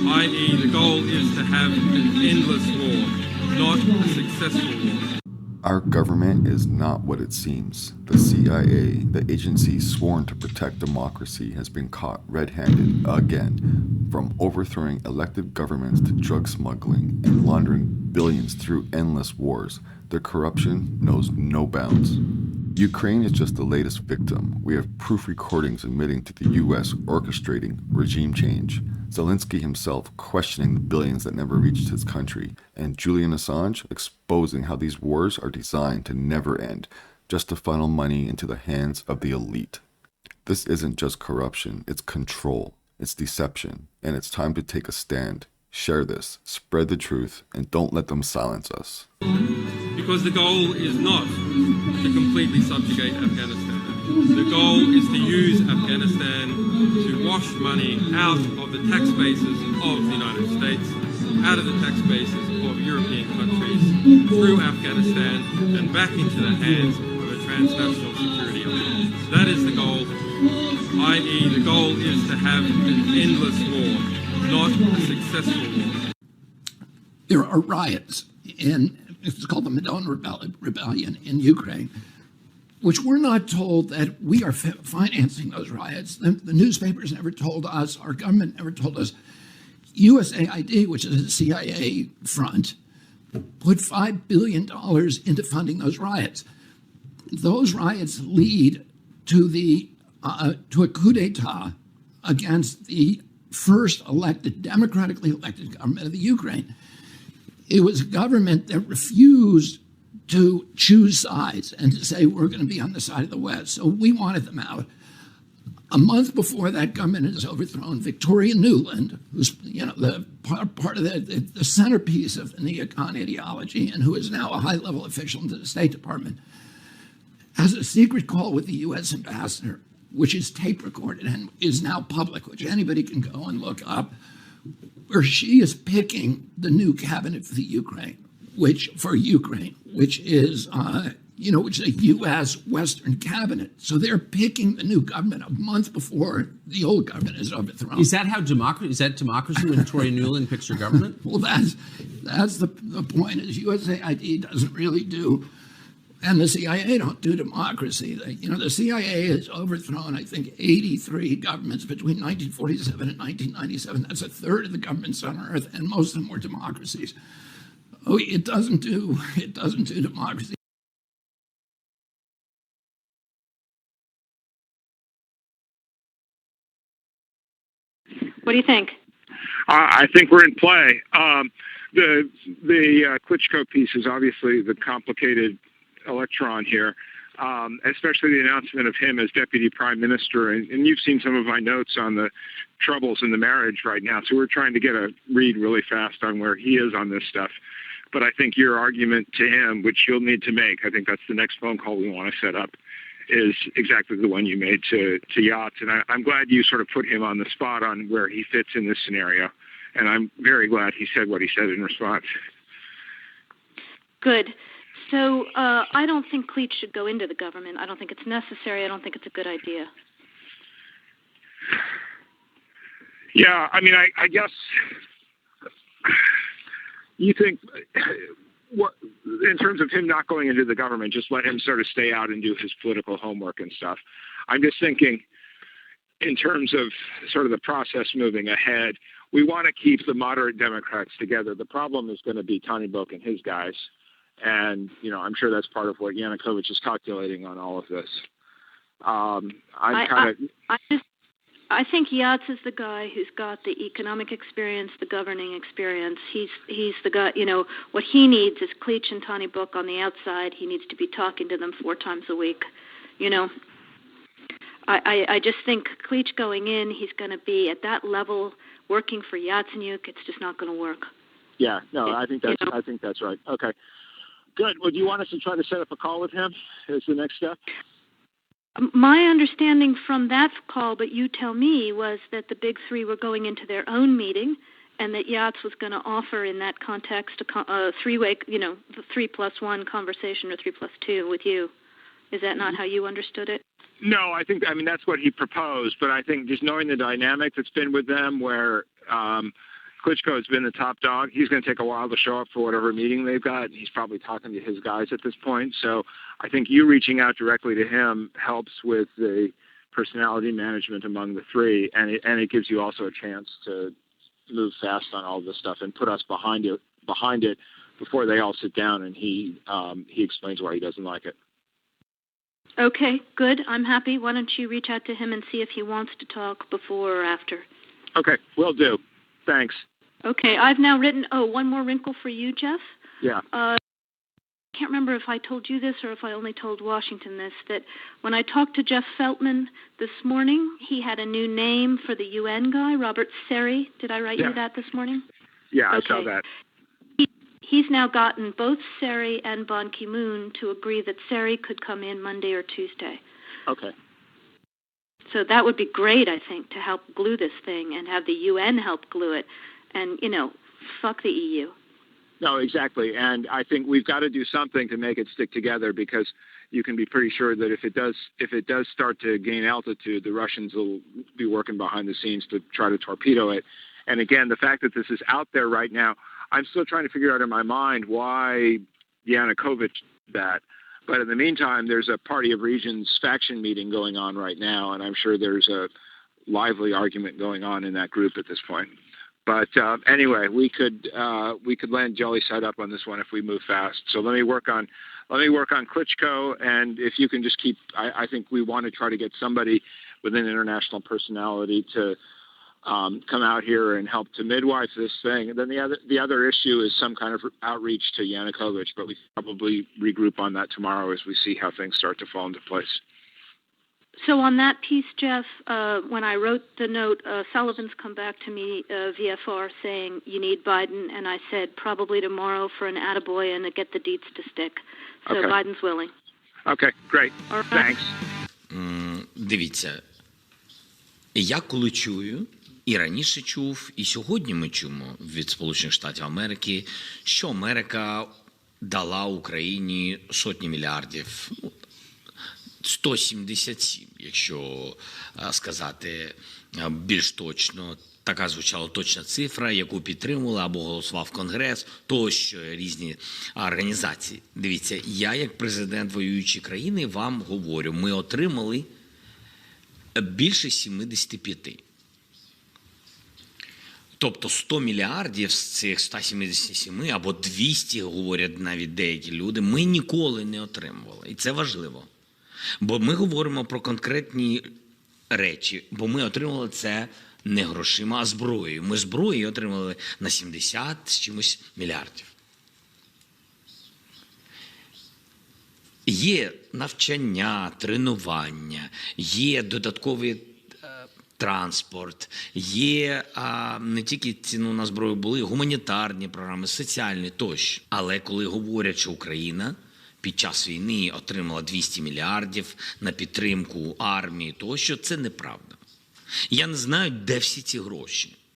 i.e. the goal is to have an endless war, not a successful war. Our government is not what it seems. The CIA, the agency sworn to protect democracy, has been caught red-handed again. From overthrowing elected governments to drug smuggling and laundering billions through endless wars, their corruption knows no bounds. Ukraine is just the latest victim. We have proof recordings admitting to the U.S. orchestrating regime change, Zelensky himself questioning the billions that never reached his country, and Julian Assange exposing how these wars are designed to never end, just to funnel money into the hands of the elite. This isn't just corruption, it's control, it's deception, and it's time to take a stand. Share this, spread the truth, and don't let them silence us. Because the goal is not to completely subjugate Afghanistan. The goal is to use Afghanistan to wash money out of the tax bases of the United States, out of the tax bases of European countries, through Afghanistan, and back into the hands of a transnational security elite. That is the goal, i.e. the goal is to have an endless war, not a successful war. There are riots it's called the Maidan Rebellion in Ukraine, which we're not told that we are financing those riots. The newspapers never told us, our government never told us. USAID, which is a CIA front, put $5 billion into funding those riots. Those riots lead to a coup d'etat against the first democratically elected government of the Ukraine. It was a government that refused to choose sides and to say we're going to be on the side of the West. So we wanted them out. A month before that government is overthrown, Victoria Nuland, who's the part of the centerpiece of the neocon ideology and who is now a high-level official in the State Department, has a secret call with the U.S. ambassador, which is tape recorded and is now public, which anybody can go and look up, where she is picking the new cabinet for the Ukraine, which is which is a U.S. Western cabinet. So they're picking the new government a month before the old government is overthrown. Is that how democracy? Is that democracy when Victoria Nuland picks her government? Well, that's the point. Is USAID doesn't really do, and the CIA don't do democracy. The CIA has overthrown, I think, 83 governments between 1947 and 1997. That's a third of the governments on Earth, and most of them were democracies. Oh, it doesn't do democracy. What do you think? I think we're in play. The Klitschko piece is obviously the complicated electron here, especially the announcement of him as deputy prime minister. And you've seen some of my notes on the troubles in the marriage right now. So we're trying to get a read really fast on where he is on this stuff. But I think your argument to him, which you'll need to make, I think that's the next phone call we want to set up, is exactly the one you made to Yachts. And I'm glad you sort of put him on the spot on where he fits in this scenario. And I'm very glad he said what he said in response. Good. So I don't think Cleach should go into the government. I don't think it's necessary. I don't think it's a good idea. Yeah, I mean, I guess you think what in terms of him not going into the government, just let him sort of stay out and do his political homework and stuff. I'm just thinking in terms of sort of the process moving ahead, we want to keep the moderate Democrats together. The problem is going to be Tony Book and his guys. And, I'm sure that's part of what Yanukovych is calculating on all of this. I think Yachts is the guy who's got the economic experience, the governing experience. He's the guy, what he needs is Cleach and Tony Book on the outside. He needs to be talking to them 4 times a week, I just think Cleach going in, he's going to be at that level working for Yatsenyuk. It's just not going to work. Yeah, no, I think that's right. Okay, good. Well, do you want us to try to set up a call with him as the next step? My understanding from that call, but you tell me, was that the big three were going into their own meeting, and that Yachts was going to offer in that context a three-way, the 3+1 conversation or 3+2 with you. Is that not how you understood it? No, I mean, that's what he proposed, but I think just knowing the dynamic that's been with them where, Klitschko has been the top dog. He's going to take a while to show up for whatever meeting they've got. He's probably talking to his guys at this point. So I think you reaching out directly to him helps with the personality management among the three, and it gives you also a chance to move fast on all this stuff and put us behind it before they all sit down and he explains why he doesn't like it. Okay, good. I'm happy. Why don't you reach out to him and see if he wants to talk before or after? Okay, will do. Thanks. Okay, I've now written, one more wrinkle for you, Jeff. Yeah. I can't remember if I told you this or if I only told Washington this, that when I talked to Jeff Feltman this morning, he had a new name for the UN guy, Robert Seri. Did I write you that this morning? Yeah, I okay. saw that. He's now gotten both Seri and Ban Ki-moon to agree that Seri could come in Monday or Tuesday. Okay. So that would be great, I think, to help glue this thing and have the UN help glue it. And, fuck the EU. No, exactly. And I think we've got to do something to make it stick together, because you can be pretty sure that if it does start to gain altitude, the Russians will be working behind the scenes to try to torpedo it. And again, the fact that this is out there right now, I'm still trying to figure out in my mind why Yanukovych did that. But in the meantime, there's a Party of Regions faction meeting going on right now, and I'm sure there's a lively argument going on in that group at this point. But anyway, we could land jelly side up on this one if we move fast. So let me work on Klitschko, and if you can just keep, I think we want to try to get somebody with an international personality to come out here and help to midwife this thing. And then the other issue is some kind of outreach to Yanukovych, but we probably regroup on that tomorrow as we see how things start to fall into place. So on that piece, Jeff, when I wrote the note, Sullivan's come back to me VFR saying you need Biden, and I said probably tomorrow for an attaboy and to get the deets to stick. So okay. Biden's willing. Okay, great. Right. Thanks. Дивіться, я коли чую, і раніше чув, і сьогодні ми чуємо від Сполучених Штатів Америки, що Америка дала Україні сотні мільярдів, 177, якщо сказати більш точно. Така звучала точна цифра, яку підтримували або голосував Конгрес, тощо різні організації. Дивіться, я як президент воюючої країни вам говорю, ми отримали більше 75. Тобто 100 мільярдів з цих 177, або 200, говорять навіть деякі люди, ми ніколи не отримували. І це важливо. Бо ми говоримо про конкретні речі, бо ми отримали це не грошима, а зброєю. Ми зброю отримали на 70 з чимось мільярдів. Є навчання, тренування, є додатковий транспорт, є не тільки ціну на зброю, були гуманітарні програми, соціальні тощо. Але коли говорять, що Україна під час війни отримала 200 мільярдів на підтримку армії тощо, це неправда. Я не знаю, де всі ці гроші.